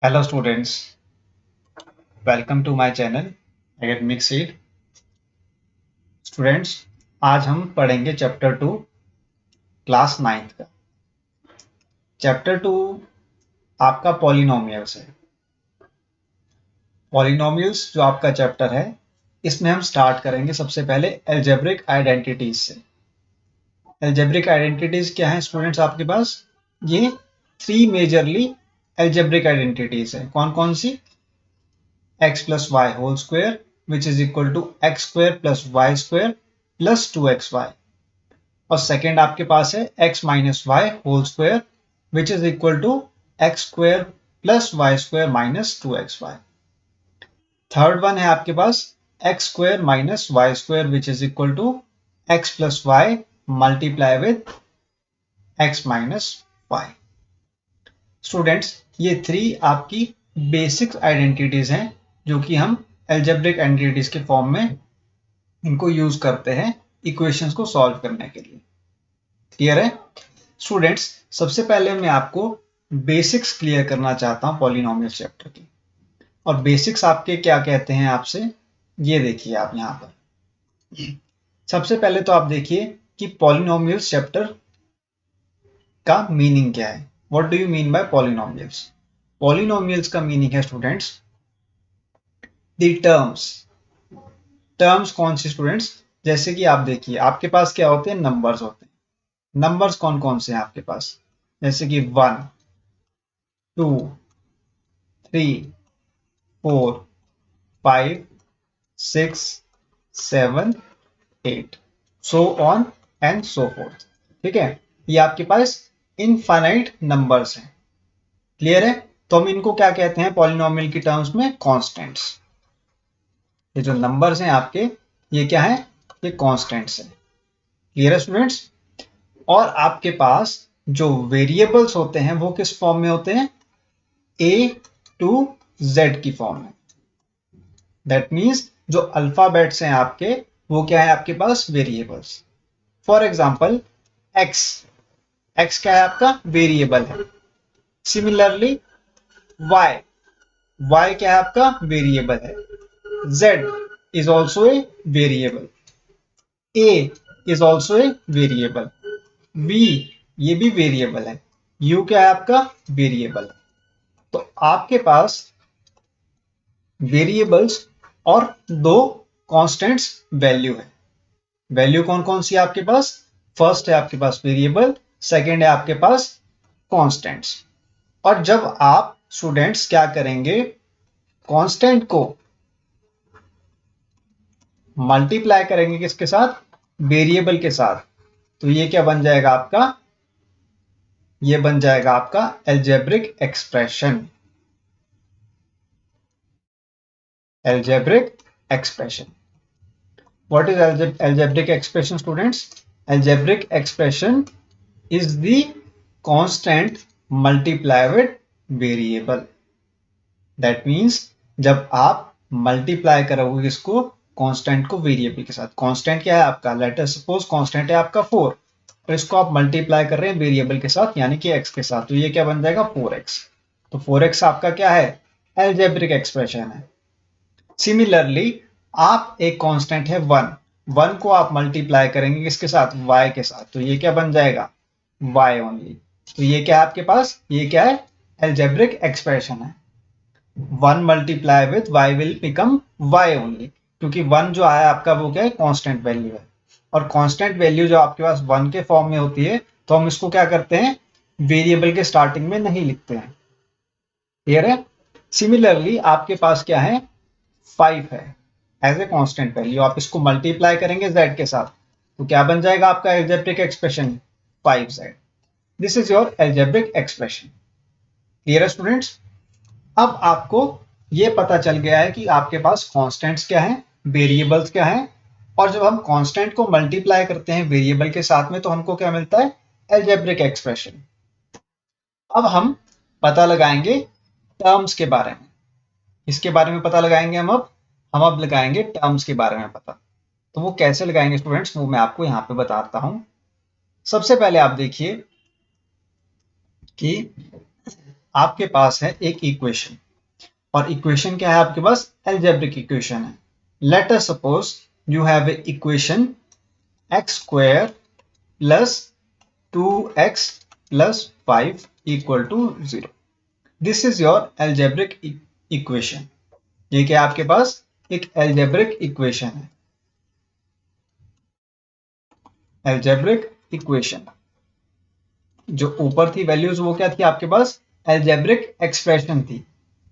Hello students, welcome to my channel Academic Seed. Students, आज हम पढ़ेंगे चैप्टर 2 क्लास 9th का। चैप्टर 2 आपका पॉलिनोमियल्स है। पॉलिनोमियल्स जो आपका चैप्टर है, इसमें हम स्टार्ट करेंगे सबसे पहले एल्जेब्रिक आइडेंटिटीज से। एल्जेब्रिक आइडेंटिटीज क्या है स्टूडेंट्स आपके पास? ये 3 मेजरली एल्जेब्रिक आइडेंटिटीज है। कौन कौन सी? x plus y whole square which is equal to x square plus y square plus 2xy। और सेकेंड आपके पास है x minus y whole square which is equal to x square plus y square minus 2xy। Third one है आपके पास x square minus y square which is equal to x plus y multiply with x minus y. Students, ये 3 आपकी basic identities हैं जो कि हम algebraic identities के फॉर्म में इनको यूज करते हैं इक्वेशंस को सॉल्व करने के लिए। क्लियर है स्टूडेंट्स? सबसे पहले मैं आपको बेसिक्स क्लियर करना चाहता हूं पॉलिनोमियल चैप्टर की। और बेसिक्स आपके क्या कहते हैं आपसे, ये देखिए आप यहां पर। सबसे पहले तो आप देखिए कि पॉलिनोमियल्स चैप्टर का मीनिंग क्या है। What do you mean by polynomials? Polynomials का मीनिंग है स्टूडेंट्स दी टर्म्स। टर्म्स कौन सी स्टूडेंट्स? जैसे कि आप देखिए आपके पास क्या होते हैं, नंबर्स होते हैं। नंबर्स कौन कौन से हैं आपके पास? जैसे कि 1 2 3 4 5 6 7 8 सो ऑन एंड सो फोर्थ। ठीक है, ये आपके पास इनफाइनाइट नंबर्स हैं। क्लियर है? तो हम इनको क्या कहते हैं पॉलिनोमियल की टर्म्स में? कांस्टेंट्स। ये जो नंबर्स हैं आपके, ये क्या है? ये कांस्टेंट्स हैं। क्लियर है स्टूडेंट्स? और आपके पास जो वेरिएबल्स होते हैं वो किस फॉर्म में होते हैं? A to Z की फॉर्म में। दैट मीन्स जो अल्फाबेट्स हैं आपके, वो क्या है आपके पास? Variables. For example x, x क्या है आपका? वेरिएबल है। सिमिलरली y, y क्या है आपका? वेरिएबल है। z is also a variable. a is also a variable. v ये भी वेरिएबल है। u क्या है आपका? वेरिएबल। तो आपके पास वेरिएबल्स और 2 कांस्टेंट्स वैल्यू है। वैल्यू कौन कौन सी है आपके पास? फर्स्ट है आपके पास वेरिएबल, सेकेंड है आपके पास कांस्टेंट्स। और जब आप स्टूडेंट्स क्या करेंगे, कांस्टेंट को मल्टीप्लाई करेंगे किसके साथ? वेरिएबल के साथ, तो ये क्या बन जाएगा आपका? ये बन जाएगा आपका algebraic expression. Algebraic expression. What is algebraic expression, students? Algebraic expression is the constant multiplied with variable. That means जब आप मल्टीप्लाई करोगे इसको कांस्टेंट को वेरिएबल के साथ। कांस्टेंट क्या है आपका? लेट अस सपोज कांस्टेंट है आपका 4 और इसको आप मल्टीप्लाई कर रहे हैं वेरिएबल के साथ यानी कि x के साथ, तो ये क्या बन जाएगा? 4x। तो 4x आपका क्या है? एल्जेब्रिक एक्सप्रेशन है। सिमिलरली आप एक कांस्टेंट है 1, 1 को आप मल्टीप्लाई करेंगे किसके साथ? y के साथ, तो ये क्या बन जाएगा? y only. तो ये क्या है आपके पास? ये क्या है? एल्जेब्रिक एक्सप्रेशन है। 1 multiply with y will become y only, क्योंकि 1 जो आया आपका वो क्या है? कांस्टेंट वैल्यू है। और कांस्टेंट वैल्यू जो आपके पास 1 के फॉर्म में होती है, तो हम इसको क्या करते हैं? वेरिएबल के स्टार्टिंग में नहीं लिखते हैं। क्लियर है? सिमिलरली आपके पास क्या है? 5 है एज ए कांस्टेंट वैल्यू। आप इसको मल्टीप्लाई करेंगे z के साथ, तो क्या बन जाएगा आपका algebraic expression? 5z। This is your algebraic expression. Clear है स्टूडेंट्स? अब आपको ये पता चल गया है कि आपके पास कांस्टेंट्स क्या है, वेरिएबल्स क्या है, और जब हम कांस्टेंट को मल्टीप्लाई करते हैं वेरिएबल के साथ में तो हमको क्या मिलता है? Algebraic expression. अब हम पता लगाएंगे टर्म्स के बारे में। इसके बारे में पता लगाएंगे हम अब लगाएंगे टर्म्स के बारे में पता। तो वो कैसे लगाएंगे स्टूडेंट्स, वो मैं आपको यहाँ पे बताता हूं। सबसे पहले आप देखिए कि आपके पास है एक इक्वेशन, और इक्वेशन क्या है आपके पास? एल्जेब्रिक इक्वेशन है। Let us suppose you have a equation x square plus 2x plus 5 equal to 0। This is your algebraic equation. ये क्या आपके पास? एक एल्जेब्रिक इक्वेशन है। एल्जेब्रिक इक्वेशन जो ऊपर थी वैल्यूज वो क्या थी आपके पास? एल्जेब्रिक एक्सप्रेशन थी।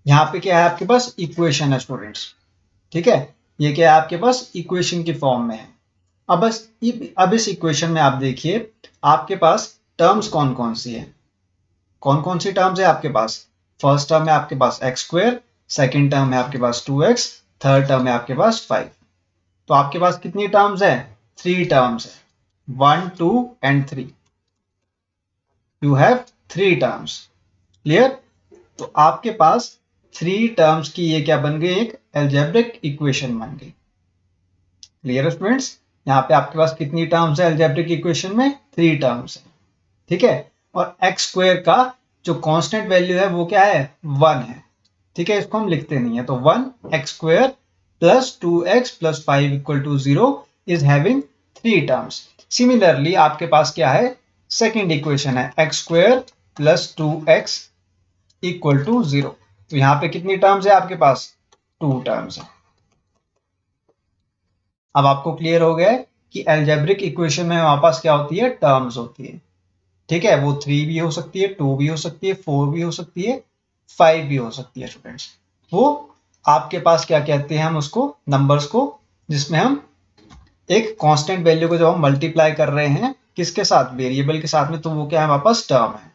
यहाँ पे क्या है आपके पास? इक्वेशन है स्टूडेंट्स। ठीक है, ये क्या है आपके पास? इक्वेशन की फॉर्म में है। अब इस इक्वेशन में आप देखिए आपके पास टर्म्स कौन कौन सी है। कौन कौन सी टर्म्स है आपके पास? फर्स्ट टर्म है आपके पास एक्स स्क्वायर, सेकेंड टर्म है आपके पास 2x, थर्ड टर्म है आपके पास 5। तो आपके पास कितनी टर्म्स है? 3 टर्म्स है, 1 2 and 3। You have 3 terms. Clear? तो आपके पास 3 टर्म्स की ये क्या बन गई? एक एल्जेब्रिक इक्वेशन बन गई। Clear students? यहाँ पे आपके पास कितनी टर्म्स है एल्जेब्रिक इक्वेशन में? 3 टर्म्स है। ठीक है, और एक्स स्क्वायर का जो कांस्टेंट वैल्यू है वो क्या है? 1 है। ठीक है, इसको हम लिखते नहीं है, तो 1 x square plus 2x plus 5 equal to 0 is having 3 terms. Similarly आपके पास क्या है? सेकेंड इक्वेशन है x square plus 2x equal to 0। तो यहाँ पे कितनी टर्म्स है आपके पास? 2 टर्म्स है। अब आपको क्लियर हो गया है कि एल्जेब्रिक इक्वेशन में हमारे पास क्या होती है? टर्म्स होती है। ठीक है, वो 3 भी हो सकती है, 2 भी हो सकती है, 4 भी हो सकती है, 5 भी हो सकती है स्टूडेंट्स। वो आपके पास क्या कहते हैं हम उसको? नंबर्स को, जिसमें हम एक कांस्टेंट वैल्यू को जब हम मल्टीप्लाई कर रहे हैं किसके साथ? वेरिएबल के साथ में, तो वो क्या है हमारे पास? टर्म है।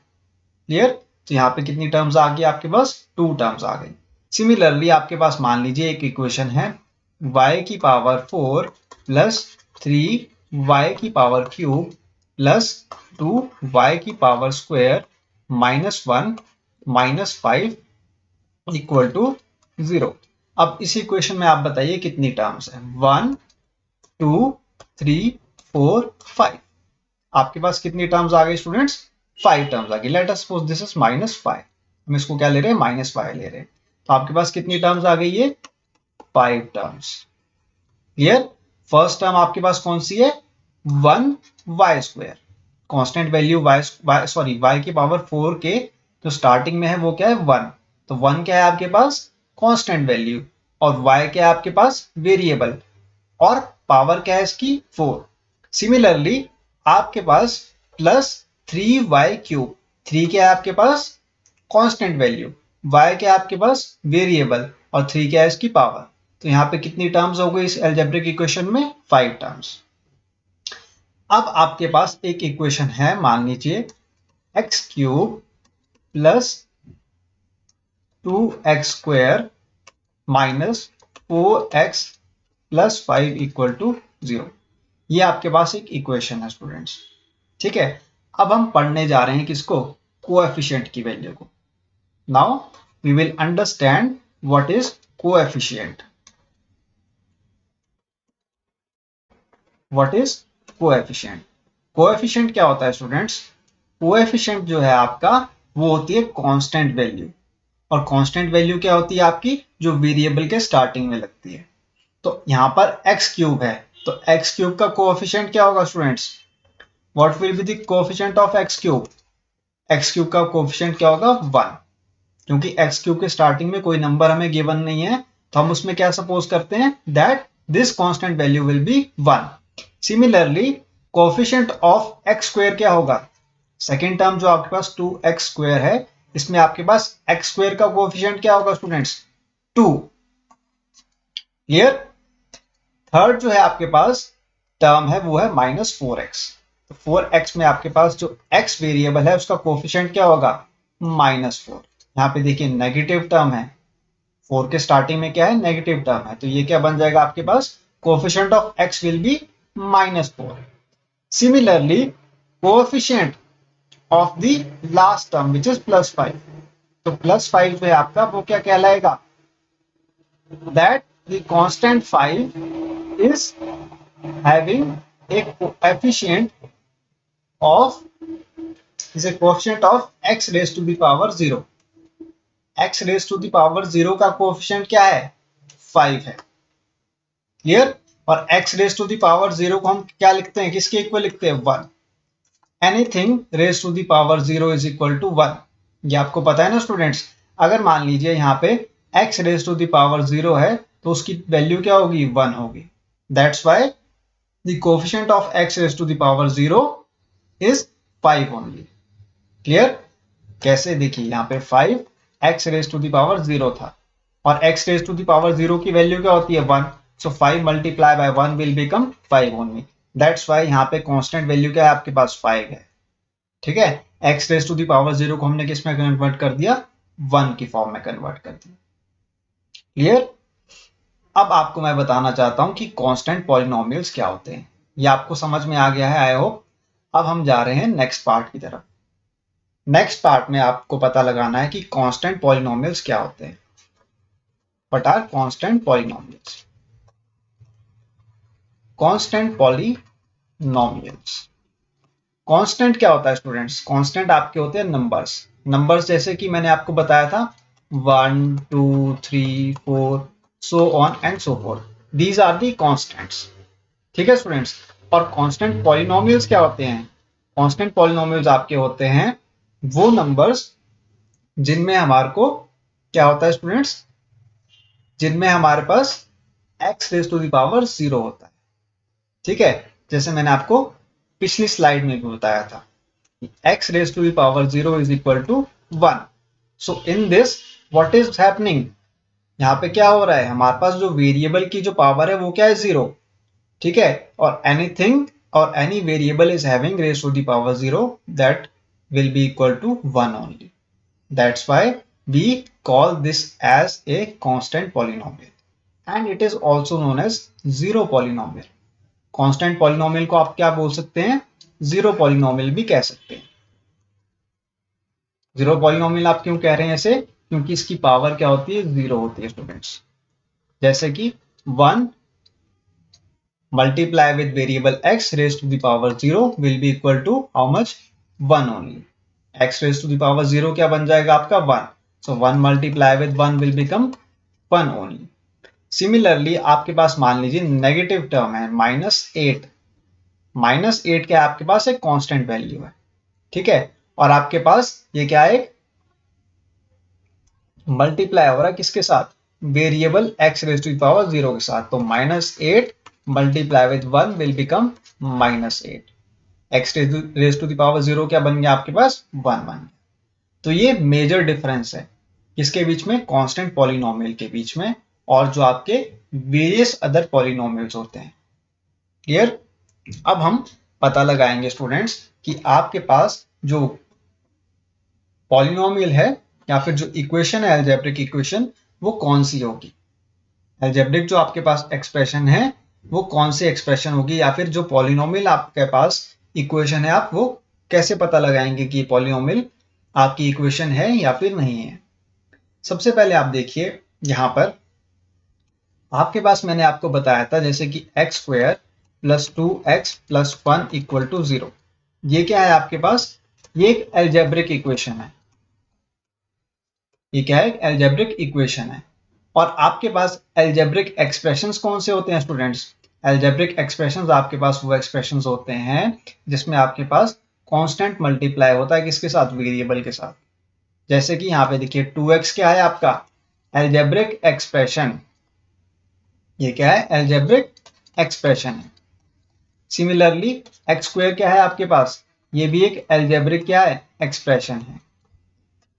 क्लियर? तो यहाँ पे कितनी टर्म्स आ गई आपके पास? 2 टर्म्स आ गई। सिमिलरली आपके पास मान लीजिए एक इक्वेशन है y की पावर 4 प्लस 3y की पावर क्यूब प्लस 2y की power square minus 1 minus 5 equal to 0। अब इस इक्वेशन में आप बताइए कितनी टर्म्स है? 1 2 3 4 5। आपके पास कितनी टर्म्स आ गई स्टूडेंट्स? 5 टर्म्स आ गई। Late us suppose this is -5। हम इसको क्या ले रहे हैं? -5 ले रहे हैं। तो आपके पास कितनी टर्म्स आ गई? ये 5 टर्म्स। क्लियर? फर्स्ट टर्म आपके पास कौन सी है? 1 y square. Constant value y की पावर 4 के जो स्टार्टिंग में है वो क्या है? 1। तो 1 क्या है आपके पास? कांस्टेंट वैल्यू, और y क्या है आपके पास? वेरिएबल, और पावर क्या है इसकी? 4। सिमिलरली आपके पास प्लस 3y क्यूब। 3 क्या है आपके पास? कांस्टेंट वैल्यू, y क्या है आपके पास? वेरिएबल, और 3 क्या है इसकी? पावर। तो यहाँ पे कितनी टर्म्स हो गई इस एल्जेब्रिक इक्वेशन में? 5 टर्म्स। अब आपके पास एक इक्वेशन है, मान लीजिए x cube plus 2x square minus 4x plus 5 equal to 0। ये आपके पास एक इक्वेशन है स्टूडेंट्स। ठीक है, अब हम पढ़ने जा रहे हैं किसको? कोएफिशिएंट की वैल्यू को। Now we will understand what is coefficient. What is coefficient? Coefficient क्या होता है स्टूडेंट्स? कोएफिशिएंट जो है आपका वो होती है कांस्टेंट वैल्यू, और कांस्टेंट वैल्यू क्या होती है आपकी? जो वेरिएबल के स्टार्टिंग में लगती है। तो यहाँ पर एक्स क्यूब है, तो एक्स क्यूब का कोएफिशिएंट क्या होगा students? What will be the coefficient of x cube? X cube का कोएफिशिएंट क्या होगा? 1। क्योंकि एक्स क्यूब के स्टार्टिंग में कोई नंबर हमें गिवन नहीं है, तो हम उसमें क्या सपोज करते हैं? That this constant value will be 1। Similarly coefficient of x square क्या होगा? सेकेंड टर्म जो आपके पास 2x स्क्वायर है, इसमें आपके पास एक्स स्क्वायर का कोएफिशिएंट क्या होगा स्टूडेंट्स? 2। क्लियर? थर्ड जो है आपके पास टर्म है वो है -4x। तो 4x में आपके पास जो x वेरिएबल है उसका कोफिशिएंट क्या होगा? -4। यहाँ पे देखिए नेगेटिव टर्म है, 4 के स्टार्टिंग में क्या है? नेगेटिव टर्म है, तो ये क्या बन जाएगा आपके पास? Coefficient of x will be -4। Similarly coefficient of the last term which is +5, तो +5 जो है आपका वो क्या कहलाएगा? That the constant 5 is having a coefficient of is a coefficient of x raised to the power 0। x raise to the power 0 का coefficient क्या है? 5 है। क्लियर? और x raise to the power 0 को हम क्या लिखते हैं, किसके इक्वल लिखते हैं? 1। Anything raise to the power 0 is equal to 1। ये आपको पता है ना स्टूडेंट्स। अगर मान लीजिए यहाँ पे x raise to the power 0 है तो उसकी वैल्यू क्या होगी? 1 होगी। That's why the coefficient of x raise to the power 0 is 5 only. Clear? कैसे? देखिए यहाँ पे 5 x raise to the power 0 था और x raise to the power 0 की वैल्यू क्या होती है? 1। So 5 multiply by 1 will become 5 only. That's why यहाँ पे कांस्टेंट वैल्यू क्या है आपके पास? 5 है। ठीक है, x raise to the power 0 को हमने किस में कन्वर्ट कर दिया? 1 की फॉर्म में कन्वर्ट कर दिया। क्लियर? अब आपको मैं बताना चाहता हूं कि कांस्टेंट पॉलिनोमियल्स क्या होते हैं। ये आपको समझ में आ गया है आई होप। अब हम जा रहे हैं नेक्स्ट पार्ट की तरफ। नेक्स्ट पार्ट में आपको पता लगाना है कि कांस्टेंट पॉलिनोमियल्स क्या होते हैं। What are constant polynomials? Constant polynomials, constant क्या होता है स्टूडेंट्स? कांस्टेंट आपके होते हैं नंबर्स। नंबर्स जैसे कि मैंने आपको बताया था 1 2 3 4 so on and so forth, these are the constants. ठीक है स्टूडेंट्स। और कांस्टेंट पॉलिनोमियल्स क्या होते हैं? कांस्टेंट पॉलिनोमियल्स आपके होते हैं वो नंबर्स जिनमें हमारे को क्या होता है स्टूडेंट्स? जिनमें हमारे पास x raise to the power 0 होता है। ठीक है, जैसे मैंने आपको पिछली स्लाइड में भी बताया था x raised to the power 0 is equal to 1. So in this what is happening? यहाँ पे क्या हो रहा है? हमारे पास जो वेरिएबल की जो पावर है वो क्या है? 0। ठीक है, और एनीथिंग और any variable is having raise to the power 0 that will be equal to 1 only. That's why we call this as a constant polynomial and it is also known as zero polynomial. Constant polynomial को आप क्या बोल सकते हैं? Zero polynomial भी कह सकते हैं। जीरो पॉलिनोमियल आप क्यों कह रहे हैं ऐसे? क्योंकि इसकी पावर क्या होती है? 0 होती है स्टूडेंट्स। जैसे कि 1 multiply with variable x raise to the power 0 will be equal to how much? 1 only. x raise to the power 0 क्या बन जाएगा आपका? 1। So 1 multiply with 1 will become 1 only. Similarly आपके पास मान लीजिए नेगेटिव टर्म है -8। -8 क्या आपके पास एक कांस्टेंट वैल्यू है। ठीक है, और आपके पास ये क्या है? मल्टीप्लाई हो रहा है किसके साथ? Variable x raise to the power 0 के साथ। तो -8 multiply with 1 will become -8। x raise to the power 0 क्या बन गया आपके पास? 1 बन गया। तो ये मेजर डिफरेंस है किसके बीच में? कांस्टेंट पॉलिनोमियल के बीच में और जो आपके वेरियस अदर पॉलिनोमियल्स होते हैं। क्लियर? अब हम पता लगाएंगे स्टूडेंट्स कि आपके पास जो पॉलिनोमियल है या फिर जो इक्वेशन है अलजेब्रिक इक्वेशन, वो कौन सी होगी। अलजेब्रिक जो आपके पास एक्सप्रेशन है वो कौन सी एक्सप्रेशन होगी, या फिर जो पॉलिनोमियल आपके पास इक्वेशन है आप वो कैसे पता लगाएंगे कि पॉलिनोमियल आपकी इक्वेशन है या फिर नहीं है। सबसे पहले आप देखिए यहां पर आपके पास मैंने आपको बताया था जैसे कि x square plus 2x plus 1 equal to 0। ये क्या है आपके पास? ये एक अलजेब्रिक इक्वेशन है। ये क्या है? एक अलजेब्रिक इक्वेशन है। और आपके पास अलजेब्रिक एक्सप्रेशंस कौन से होते हैं स्टूडेंट्स? अलजेब्रिक एक्सप्रेशंस आपके पास वो एक्सप्रेशंस होते हैं जिसमें आपके पास कांस्टेंट मल्टीप्लाई होता है किसके साथ? वेरिएबल के साथ। जैसे कि यहाँ पे देखिए 2x क्या है आपका? Algebraic expression. ये क्या है? अलजेब्रिक एक्सप्रेशन है। सिमिलरली एक्स स्क्वायर क्या है आपके पास? ये भी एक अलजेब्रिक क्या है? एक्सप्रेशन है।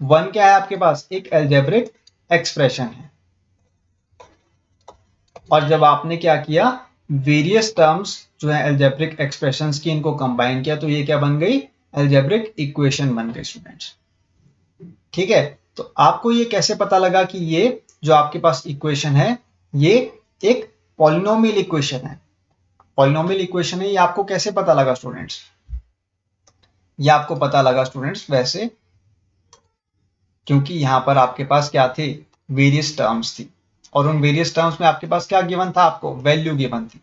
1 क्या है आपके पास? एक अलजेब्रिक एक्सप्रेशन है। और जब आपने क्या किया? वेरियस टर्म्स जो है अलजेब्रिक एक्सप्रेशंस की, इनको कंबाइन किया तो ये क्या बन गई? अलजेब्रिक इक्वेशन बन गई स्टूडेंट्स। ठीक है, तो आपको ये कैसे पता लगा कि ये जो आपके पास इक्वेशन है ये एक पॉलिनोमियल इक्वेशन है? पॉलिनोमियल इक्वेशन है, ये आपको कैसे पता लगा स्टूडेंट्स? ये आपको पता लगा स्टूडेंट्स वैसे क्योंकि यहां पर आपके पास क्या थे? वेरियस टर्म्स थी और उन वेरियस टर्म्स में आपके पास क्या गिवन था? आपको वैल्यू गिवन थी।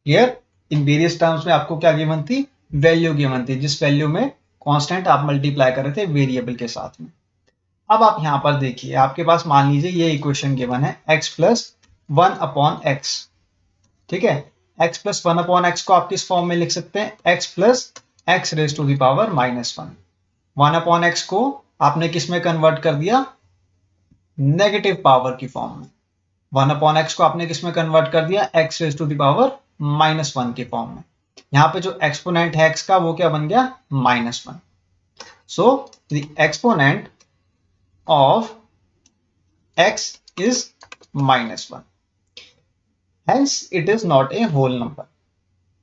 क्लियर? इन वेरियस टर्म्स में आपको क्या गिवन थी? वैल्यू गिवन थी, जिस वैल्यू में कांस्टेंट आप मल्टीप्लाई कर रहे थे वेरिएबल के साथ में। अब आप यहाँ पर देखिए, आपके पास मान लीजिए ये इक्वेशन गिवन है x प्लस 1/x, ठीक है। x प्लस 1/x को आप किस फॉर्म में लिख सकते हैं, x plus x raise to the power -1। 1/x को आपने किस में कन्वर्ट कर दिया, नेगेटिव पावर की फॉर्म में। 1/x को आपने किस में कन्वर्ट कर दिया, x raise to the power -1 के फॉर्म में। यहाँ पे जो एक्सपोनेंट है x का वो क्या बन गया, -1। So the exponent of x is -1, hence it is not a whole number।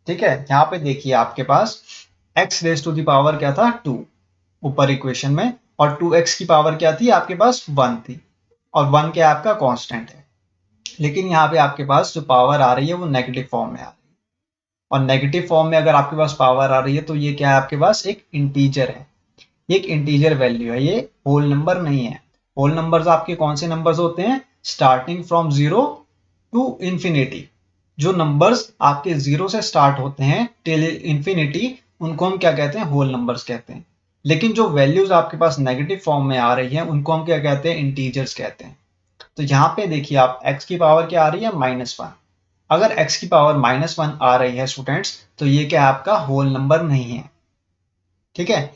ठीक है, यहाँ पे देखिए आपके पास x raise to the power क्या था, 2 ऊपर इक्वेशन में, और 2x की पावर क्या थी आपके पास, 1 थी, और 1 क्या आपका कांस्टेंट है। लेकिन यहाँ पे आपके पास जो पावर आ रही है वो नेगेटिव फॉर्म में आ रही है, और नेगेटिव फॉर्म में अगर आपके पास पावर आ रही है तो ये क्या है, आपके पास एक इंटीजर है, ये एक इंटीजर वैल्यू है, ये होल नंबर नहीं है। होल नंबर्स आपके कौन से नंबर्स होते हैं, स्टार्टिंग फ्रॉम 0 टू इंफिनिटी। जो नंबर्स आपके 0 से स्टार्ट होते हैं टिल इंफिनिटी, उनको हम क्या कहते हैं, होल नंबर्स कहते हैं। लेकिन जो वैल्यूज आपके पास नेगेटिव फॉर्म में आ रही हैं उनको हम क्या कहते हैं, इंटीजर्स कहते हैं। तो यहाँ पे देखिए आप x की पावर क्या आ रही है, -1। अगर x की पावर -1 आ रही है स्टूडेंट्स, तो ये क्या आपका होल नंबर नहीं है, ठीक है।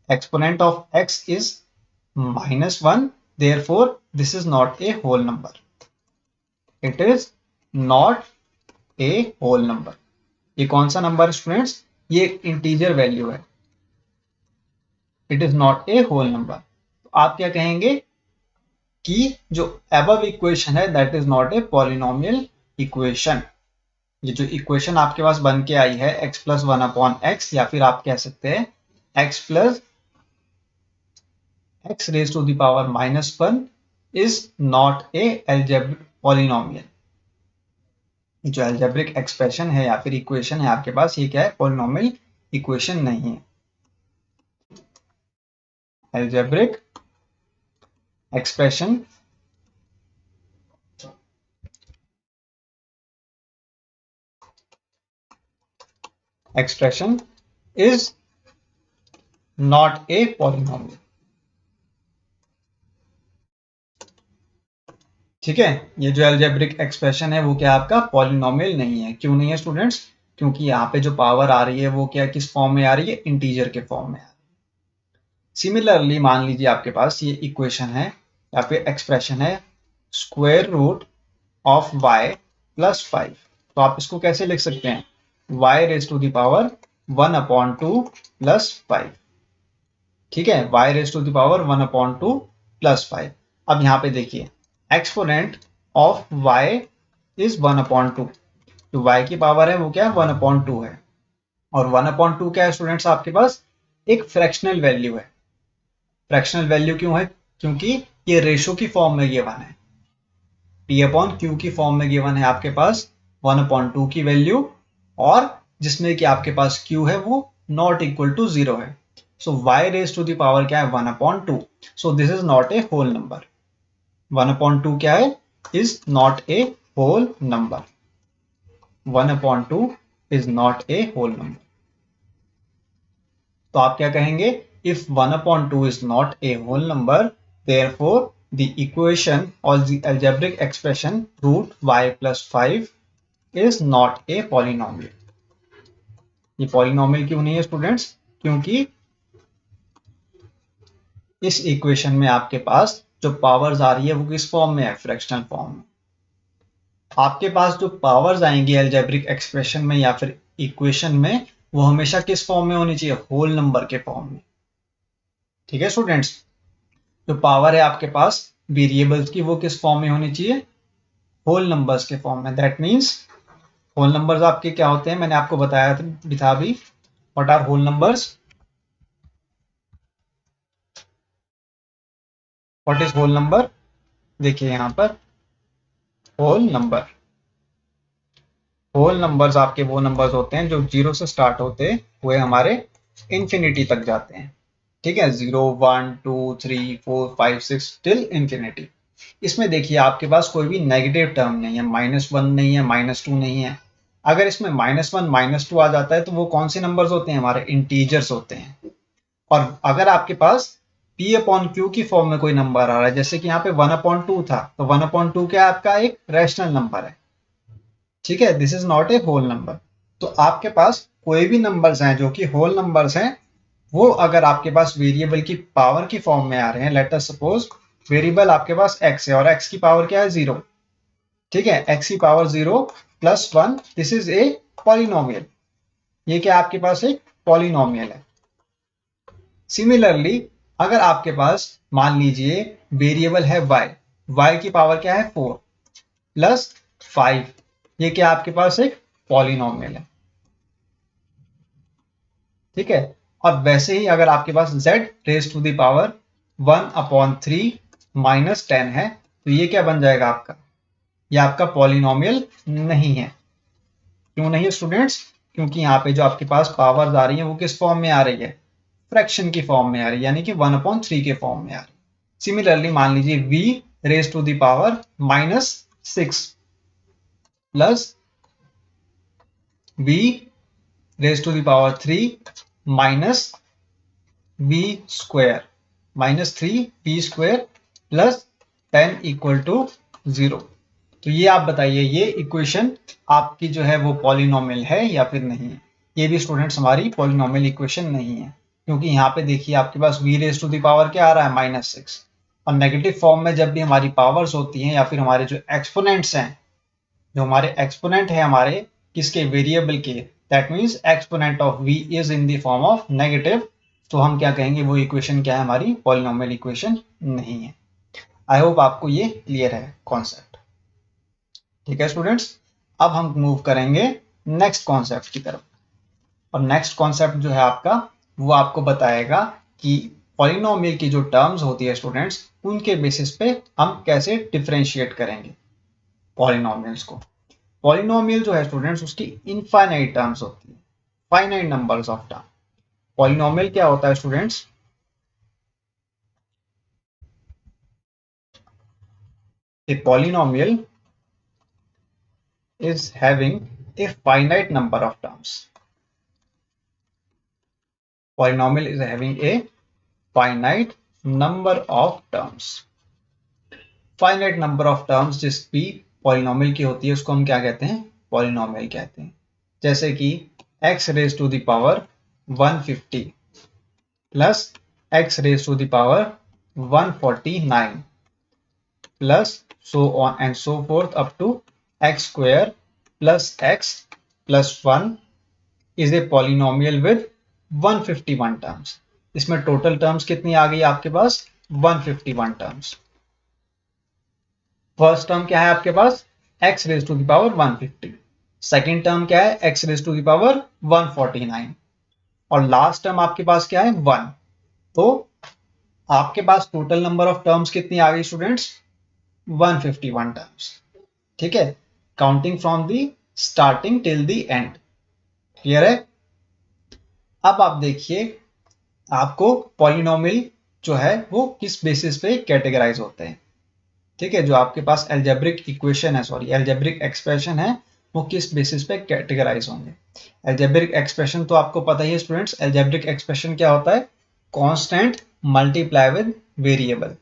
Exponent of x is -1, therefore this is not a whole number, it is not a whole number। ये कौन सा नंबर है स्टूडेंट्स, ये इंटीजर वैल्यू है, it is not a whole number. तो आप क्या कहेंगे कि जो अबव इक्वेशन है that is not a polynomial equation. ये जो इक्वेशन आपके पास बन के आई है x प्लस 1/x, या फिर आप कह सकते हैं x plus x raise to the power -1 is not a algebraic polynomial. जो एल्जेब्रिक एक्सप्रेशन है या फिर इक्वेशन है आपके पास, ये क्या है, पॉलिनोमियल इक्वेशन नहीं है। Algebraic expression is not a polynomial। ठीक है, ये जो एल्जेब्रिक एक्सप्रेशन है वो क्या आपका पॉलिनोमियल नहीं है। क्यों नहीं है स्टूडेंट्स, क्योंकि यहाँ पे जो पावर आ रही है वो क्या किस फॉर्म में आ रही है, इंटीजर के फॉर्म में आ रही है। सिमिलरली मान लीजिए आपके पास ये इक्वेशन है या फिर एक्सप्रेशन है square root of y plus 5। तो आप इसको कैसे लिख सकते हैं, y raise to the power 1/2 plus 5। ठीक है, y raise to the power 1/2 plus 5। अब यहाँ पे देखिए एक्सपोनेंट ऑफ y इज 1/2। जो y की पावर है वो क्या है, 1/2 है, और 1/2 क्या है स्टूडेंट्स, आपके पास एक फ्रैक्शनल वैल्यू है। फ्रैक्शनल वैल्यू क्यों है, क्योंकि ये रेशो की फॉर्म में गिवन है, p/q की फॉर्म में गिवन है आपके पास 1/2 की वैल्यू, और जिसमें कि आपके पास q है वो नॉट इक्वल टू 0 है। So y raise to the power क्या है, 1/2। So this is not a whole number. 1/2 क्या है, is not a whole number. 1/2 is not a whole number. तो आप क्या कहेंगे, if 1/2 is not a whole number, therefore the equation or the algebraic expression root y plus 5 is not a polynomial। ये polynomial क्यों नहीं है students, क्योंकि इस इक्वेशन में आपके पास जो पावर्स आ रही है वो किस फॉर्म में है, फ्रैक्शनल फॉर्म में। आपके पास जो पावर्स आएंगी अलजेब्रिक एक्सप्रेशन में या फिर इक्वेशन में, वो हमेशा किस फॉर्म में होनी चाहिए, होल नंबर के फॉर्म में। ठीक है स्टूडेंट्स, जो पावर है आपके पास वेरिएबल्स की वो किस फॉर्म में होनी चाहिए, होल नंबर्स के फॉर्म में। दैट मीन्स होल नंबर्स आपके क्या होते हैं, मैंने आपको बताया था अभी, what are whole numbers, what is whole number. देखिए यहां पर होल नंबर्स आपके वो नंबर्स होते हैं जो 0 से स्टार्ट होते हुए हमारे इंफिनिटी तक जाते हैं। ठीक है, 0 1 2 3 4 5 6 टिल इंफिनिटी। इसमें देखिए आपके पास कोई भी नेगेटिव टर्म नहीं है, -1 नहीं है, -2 नहीं है। अगर इसमें -1 -2 आ जाता है तो वो कौन से नंबर्स होते हैं, हमारे इंटीजर्स होते हैं। और अगर आपके पास P अपॉन Q की फॉर्म में कोई नंबर आ रहा है, जैसे कि यहाँ पे 1/2 था, तो 1/2 क्या है आपका एक रैशनल नंबर है, ठीक है, this is not a whole number. तो आपके पास कोई भी नंबर्स हैं जो कि होल नंबर्स हैं, वो अगर आपके पास वेरिएबल की पावर की फॉर्म में आ रहे हैं, लेट अस सपोज वेरिएबल आपके पास x है और x की पावर क्या है 0, ठीक है, x की power 0 plus 1, this is a polynomial, ये क्या आपके पास एक पॉलिनोमियल है। सिमिलरली अगर आपके पास मान लीजिए वेरिएबल है y, y की पावर क्या है 4 प्लस 5, ये क्या आपके पास एक पॉलिनोमियल है, ठीक है। और वैसे ही अगर आपके पास z raise to the power 1/3 minus 10 है, तो ये क्या बन जाएगा आपका, ये आपका पॉलिनोमियल नहीं है। क्यों नहीं है स्टूडेंट्स, क्योंकि यहाँ पे जो आपके पास पावर्स आ रही है वो किस फॉर्म में आ रही है, फ्रैक्शन की फॉर्म में आ रही है, यानी कि 1/3 के फॉर्म में आ रही है। सिमिलरली मान लीजिए v raise to the power -6 plus v raise to the power 3 minus v square -3v² plus 10 equal to 0। तो ये आप बताइए ये इक्वेशन आपकी जो है वो पॉलिनोमियल है या फिर नहीं है। ये भी स्टूडेंट्स हमारी पॉलिनोमियल इक्वेशन नहीं है, क्योंकि यहाँ पे देखिए आपके पास v raise to the power क्या आ रहा है -6, और नेगेटिव फॉर्म में जब भी हमारी पावर्स होती हैं या फिर हमारे जो एक्सपोनेंट्स हैं, जो हमारे एक्सपोनेंट है हमारे किसके वेरिएबल के, that means exponent of v is in the form of negative, तो हम क्या कहेंगे वो इक्वेशन क्या है, हमारी पॉलिनोमियल इक्वेशन नहीं है। आई होप आपको ये क्लियर है कॉन्सेप्ट, ठीक है स्टूडेंट्स। अब हम मूव करेंगे नेक्स्ट कॉन्सेप्ट की तरफ, और नेक्स्ट कॉन्सेप्ट जो है आपका वो आपको बताएगा कि पॉलिनोमियल की जो टर्म्स होती है स्टूडेंट्स, उनके बेसिस पे हम कैसे डिफरेंशिएट करेंगे पॉलिनोमियल्स को। पॉलिनोमियल जो है स्टूडेंट्स उसकी इनफाइनाइट टर्म्स होती है, finite numbers of term. Polynomial क्या होता है students, a polynomial is having a finite number of terms. Polynomial is having a finite number of terms. Finite number of terms जिस भी polynomial की होती है उसको हम क्या कहते हैं, polynomial कहते हैं। जैसे कि x raised to the power 150 plus x raised to the power 149 plus so on and so forth up to x square plus x plus 1 is a polynomial with 151 terms. इसमें टोटल टर्म्स कितनी आ गई आपके पास, 151 terms. First term क्या है आपके पास, x raise to the power 150, second term क्या है x raise to the power 149, और लास्ट टर्म आपके पास क्या है 1। तो आपके पास टोटल नंबर ऑफ टर्म्स कितनी आ गई स्टूडेंट्स, 151 टर्म्स, ठीक है, counting from the starting till the end. Clear है। अब आप देखिए आपको पॉलिनोमियल जो है वो किस बेसिस पे कैटेगराइज होते हैं, ठीक है, जो आपके पास एल्जेब्रिक इक्वेशन है, सॉरी एल्जेब्रिक एक्सप्रेशन है, वो किस बेसिस पे कैटेगराइज होंगे। एल्जेब्रिक एक्सप्रेशन तो आपको पता ही है स्टूडेंट्स, एल्जेब्रिक एक्सप्रेशन क्या होता है, कांस्टेंट मल्टीप्लाई विद वेरिएबल।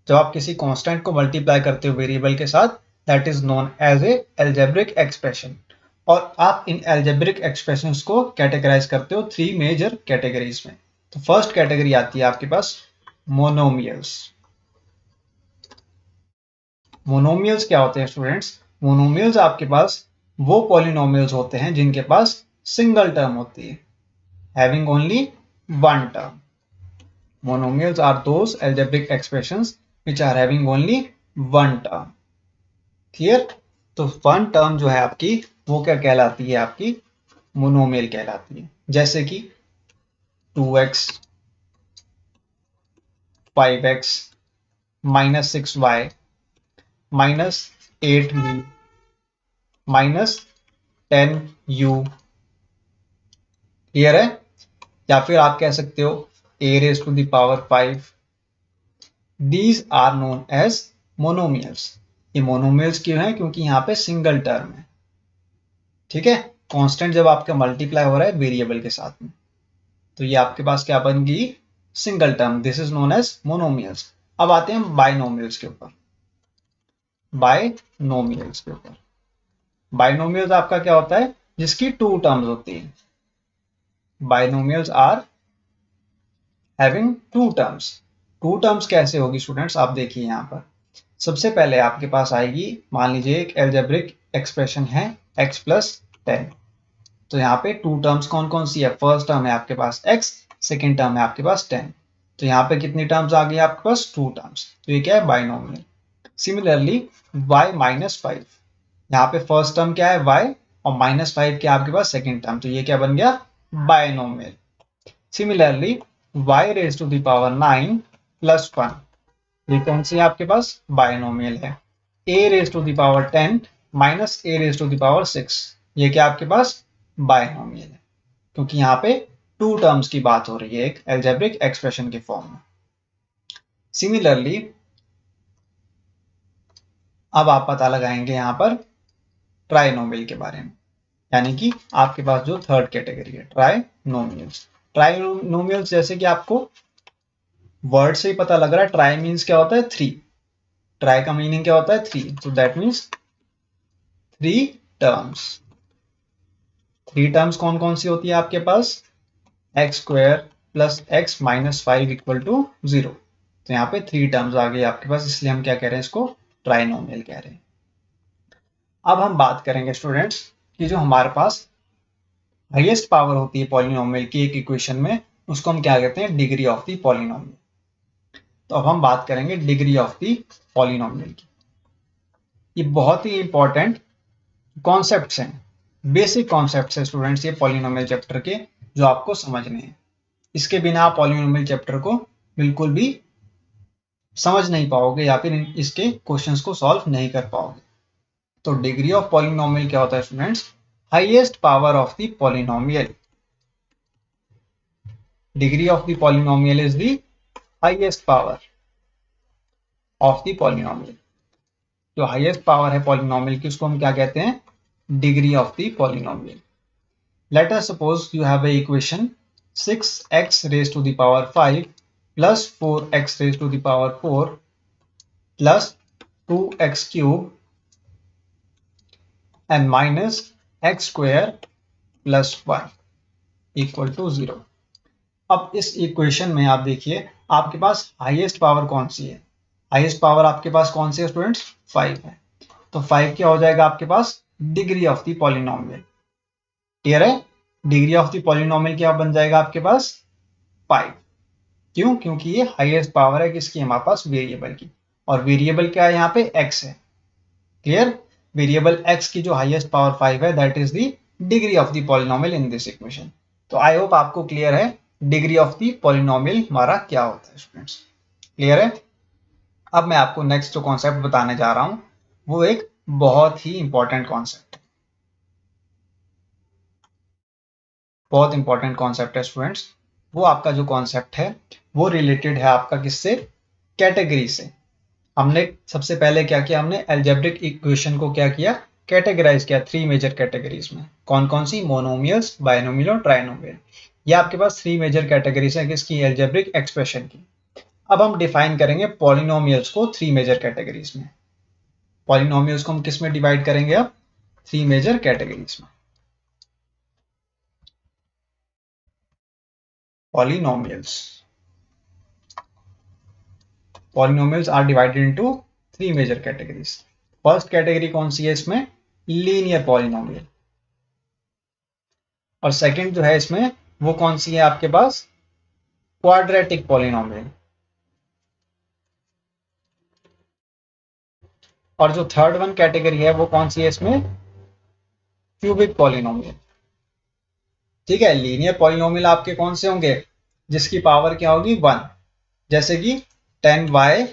जब आप किसी कांस्टेंट को मल्टीप्लाई करते हो वेरिएबल के साथ, that is known as a algebraic expression. और आप इन एल्जेब्रिक एक्सप्रेशंस को कैटेगराइज करते हो 3 मेजर कैटेगरीज में। तो फर्स्ट कैटेगरी आती है आपके पास मोनोमियल्स। मोनोमियल्स क्या होते हैं स्टूडेंट्स, मोनोमियल्स आपके पास वो पॉलिनोमियल्स होते हैं जिनके पास सिंगल टर्म होती है, having only one term. Monomials are those algebraic expressions which are having only one term. Clear. तो वन टर्म जो है आपकी वो क्या कहलाती है, आपकी मोनोमियल कहलाती है। जैसे कि 2x 5x -6y -8v -10u। Clear है। या फिर आप कह सकते हो a raise to the power 5। These are known as monomials. ये मोनोमियल्स क्यों है, क्योंकि यहाँ पे सिंगल टर्म है, ठीक है, कांस्टेंट जब आपका मल्टीप्लाई हो रहा है वेरिएबल के साथ में। तो ये आपके पास क्या बन गई, single term, this is known as monomials. अब आते हैं बाइनोमियल्स के ऊपर। बाइनोमियल्स के ऊपर, बाइनोमियल्स आपका क्या होता है, जिसकी टू टर्म्स होती है। Binomials are having two terms. Two terms कैसे होगी स्टूडेंट्स, आप देखिए यहाँ पर सबसे पहले आपके पास आएगी, मान लीजिए एक एल्जेब्रिक एक्सप्रेशन है x प्लस 10। तो यहाँ पे टू टर्म्स कौन कौन सी है, फर्स्ट टर्म है आपके पास x, सेकेंड टर्म है आपके पास 10। तो यहाँ पे कितनी टर्म्स आ गई आपके पास, टू टर्म्स। तो ये क्या है, बाइनोमियल। सिमिलरली y माइनस 5, यहाँ पे फर्स्ट टर्म क्या है y, और माइनस 5 क्या है आपके पास सेकेंड टर्म, तो ये क्या बन गया, binomial. Similarly y raise to the power 9 plus 1, ये कौन सी है आपके पास, बाइनोमियल है। a raise to the power 10 minus a raise to the power 6, ये क्या आपके पास, बाइनोमियल है, क्योंकि यहाँ पे टू टर्म्स की बात हो रही है एक एल्जेब्रिक एक्सप्रेशन के फॉर्म में। सिमिलरली अब आप पता लगाएंगे यहाँ पर ट्राइनोमियल के बारे में, यानी कि आपके पास जो थर्ड कैटेगरी है ट्राइनोमियल्स। ट्राइनोमियल्स जैसे कि आपको वर्ड से ही पता लग रहा है, ट्राई मीन्स क्या होता है, थ्री। ट्राई का मीनिंग क्या होता है, थ्री, तो that means three terms. Three terms कौन कौन सी होती है आपके पास, x square plus x minus 5 equal to 0। तो यहाँ पे थ्री टर्म्स आ गई आपके पास, इसलिए हम क्या कह रहे हैं, इसको ट्राइनोमियल कह रहे हैं। अब हम बात करेंगे स्टूडेंट्स कि जो हमारे पास हाईएस्ट पावर होती है पॉलिनोमियल की एक इक्वेशन में, उसको हम क्या कहते हैं, डिग्री ऑफ द पॉलिनोमियल। तो अब हम बात करेंगे डिग्री ऑफ द पॉलिनोमियल की। ये बहुत ही इंपॉर्टेंट कॉन्सेप्ट्स हैं, बेसिक कॉन्सेप्ट्स हैं स्टूडेंट्स ये पॉलिनोमियल चैप्टर के, जो आपको समझने हैं। इसके बिना आप पॉलिनोमियल चैप्टर को बिल्कुल भी समझ नहीं पाओगे, या फिर इसके क्वेश्चंस को सॉल्व नहीं कर पाओगे। तो डिग्री ऑफ पॉलिनोमियल क्या होता है students, highest power of the polynomial. Degree of the polynomial is the highest power of the polynomial. जो हाईएस्ट पावर है पॉलिनोमियल की, उसको हम क्या कहते हैं, degree of the polynomial. Late us suppose you have a equation 6x raised to the power 5 plus 4x raised to the power 4 plus 2x cube and minus x square plus 1 equal to 0। अब इस equation में आप देखिए आपके पास highest power कौन सी है, highest power आपके पास कौन सी है स्टूडेंट्स, 5 है। तो 5 क्या हो जाएगा आपके पास, degree of the polynomial. Clear है, डिग्री ऑफ द पॉलिनोमियल क्या बन जाएगा आपके पास, 5। क्यों, क्योंकि ये हाईएस्ट पावर है किसकी, हमारे पास वेरिएबल की, और वेरिएबल क्या है यहाँ पे, x है। क्लियर, वेरिएबल x की जो हाईएस्ट पावर 5 है, that is the degree of the polynomial in this equation. तो आई होप आपको क्लियर है डिग्री ऑफ द पॉलिनोमियल हमारा क्या होता है स्टूडेंट्स। क्लियर है। अब मैं आपको नेक्स्ट जो कॉन्सेप्ट बताने जा रहा हूं, वो एक बहुत ही इंपॉर्टेंट कॉन्सेप्ट है, बहुत इंपॉर्टेंट कॉन्सेप्ट है स्टूडेंट्स। वो आपका जो कॉन्सेप्ट है वो रिलेटेड है आपका किससे, कैटेगरी से। हमने सबसे पहले क्या किया, हमने एल्जेब्रिक इक्वेशन को क्या किया, कैटेगराइज किया थ्री मेजर कैटेगरीज में। कौन कौन सी, मोनोमियल्स, बाइनोमियल और ट्राइनोमियल। ये आपके पास थ्री मेजर कैटेगरीज है किसकी, एल्जेब्रिक एक्सप्रेशन की। अब हम डिफाइन करेंगे पॉलिनोमियल्स को थ्री मेजर कैटेगरीज में। पॉलिनोमियल्स को हम किस में डिवाइड करेंगे, अब थ्री मेजर कैटेगरीज में। Polynomials are divided into three major categories. First category कौन सी है इसमें, लीनियर पॉलिनोमियल। और सेकंड जो है इसमें वो कौन सी है आपके पास, क्वाड्रेटिक पॉलिनोमियल। और जो थर्ड वन कैटेगरी है वो कौन सी है इसमें, क्यूबिक पॉलिनोमियल। ठीक है, लीनियर पॉलिनोमियल आपके कौन से होंगे, जिसकी पावर क्या होगी, 1, जैसे कि 10y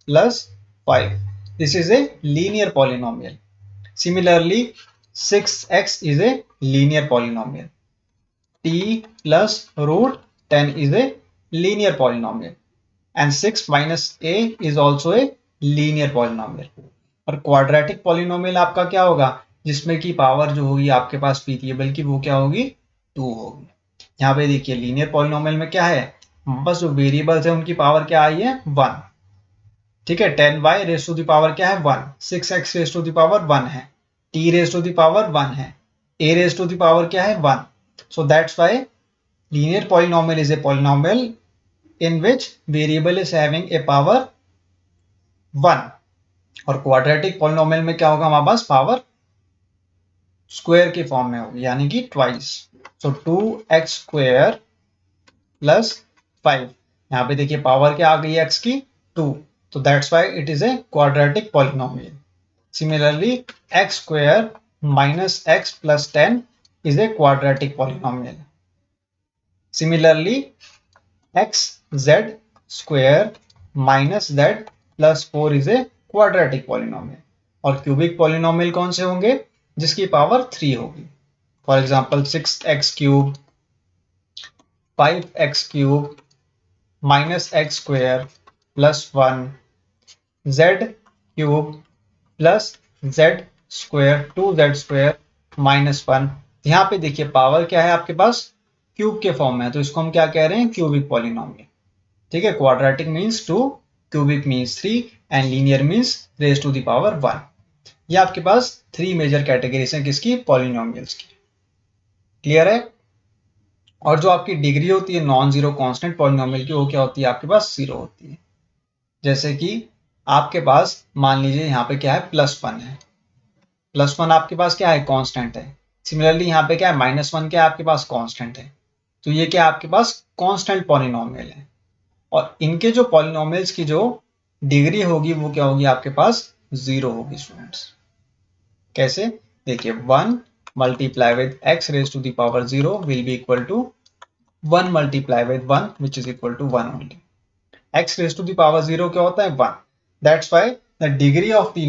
plus 5, this is a linear polynomial. Similarly 6x is a linear polynomial, t plus root 10 is a linear polynomial and 6 minus a is also a linear polynomial। और क्वाड्रेटिक पॉलिनोमियल आपका क्या होगा, जिसमें की पावर जो होगी आपके पास variable की वो क्या होगी, 2 होगी। यहाँ पे देखिए लीनियर पॉलिनोमियल में क्या है, बस जो वेरिएबल्स है उनकी पावर क्या आई है 1। ठीक है, 10y race to the power क्या है 1, 6x race to the power 1 है, t raise to the power 1 है, a raise to the power क्या है 1। So that's why linear polynomial is a polynomial in which variable is having a power 1। और quadratic polynomial में क्या होगा, हमारे पास पावर स्क्वायर के फॉर्म में होगी, यानी कि ट्वाइस। सो 2x स्क्वायर प्लस 5, यहाँ पे देखिए पावर क्या आ गई है x की 2, तो that's why it is a quadratic polynomial. Similarly x square minus x plus 10 is a quadratic polynomial. Similarly, xz square minus z plus 4 is a quadratic polynomial. और cubic polynomial कौन से होंगे, जिसकी पावर 3 होगी। For example 6x cube, 5x cube minus x square plus 1, z cube plus z square 2z square minus 1। यहाँ पे देखिए power क्या है आपके पास, क्यूब के फॉर्म में है, तो इसको हम क्या कह रहे हैं, क्यूबिक पॉलिनोमियल। ठीक है, quadratic means 2, cubic means 3 and linear means raise to the power 1। ये आपके पास 3 मेजर कैटेगरीज हैं किसकी, पॉलिनोमियल्स की। क्लियर है। और जो आपकी डिग्री होती है नॉन जीरो कांस्टेंट पॉलिनोमियल की, वो क्या होती है आपके पास, 0 होती है। जैसे कि आपके पास मान लीजिए यहाँ पे क्या है, +1 है, +1 आपके पास क्या है, कांस्टेंट है। सिमिलरली यहाँ पे क्या है, -1 क्या है आपके पास, कांस्टेंट है। तो ये क्या आपके पास कांस्टेंट पॉलिनोमियल है। और इनके जो पॉलिनोमियल्स की जो डिग्री होगी वो क्या होगी आपके पास, 0 होगी स्टूडेंट्स। कैसे, देखिए 1 multiply with x raise to the power 0 will be equal to 1 multiply with 1 which is equal to 1 only. x raise to the power 0 क्या होता है, 1। That's why the degree of the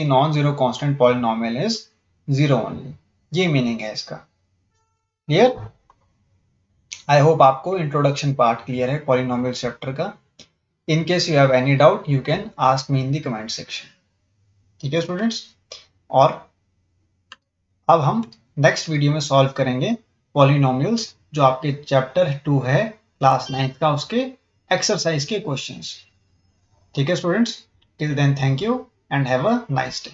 non zero constant polynomial is 0 only. ये meaning है इसका। Clear. I hope आपको introduction part clear है polynomial chapter का। In case you have any doubt you can ask me in the comment section. ठीक है students. और अब हम नेक्स्ट वीडियो में सॉल्व करेंगे पॉलिनोमियल्स, जो आपके चैप्टर 2 है क्लास 9th का, उसके एक्सरसाइज के क्वेश्चंस। ठीक है students, till then thank you and have a nice day.